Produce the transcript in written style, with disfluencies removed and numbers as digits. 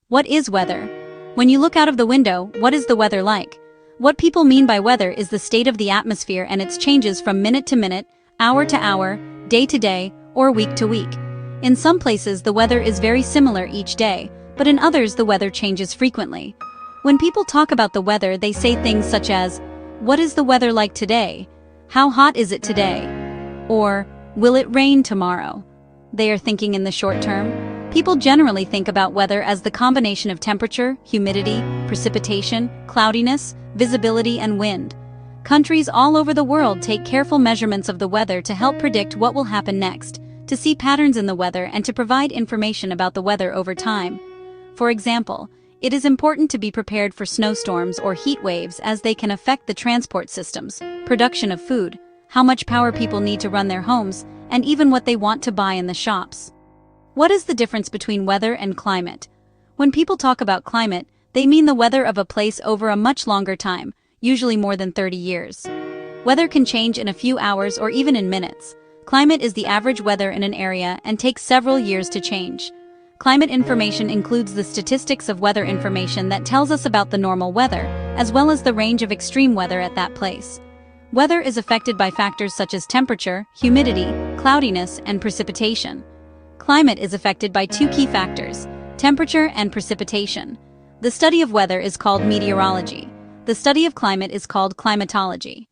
What is weather? When you look out of the window, what is the weather like? What people mean by weather is the state of the atmosphere and its changes from minute to minute, hour to hour, day to day, or week to week. In some places the weather is very similar each day, but in others the weather changes frequently. When people talk about the weather, they say things such as, "What is the weather like today? How hot is it today?" Or, "Will it rain tomorrow?" They are thinking in the short term. People generally think about weather as the combination of temperature, humidity, precipitation, cloudiness, visibility, and wind. Countries all over the world take careful measurements of the weather to help predict what will happen next, to see patterns in the weather and to provide information about the weather over time. For example, it is important to be prepared for snowstorms or heat waves as they can affect the transport systems, production of food, how much power people need to run their homes, and even what they want to buy in the shops. What is the difference between weather and climate? When people talk about climate, they mean the weather of a place over a much longer time, usually more than 30 years. Weather can change in a few hours or even in minutes. Climate is the average weather in an area and takes several years to change. Climate information includes the statistics of weather information that tells us about the normal weather, as well as the range of extreme weather at that place. Weather is affected by factors such as temperature, humidity, cloudiness, and precipitation. Climate is affected by two key factors, temperature and precipitation. The study of weather is called meteorology. The study of climate is called climatology.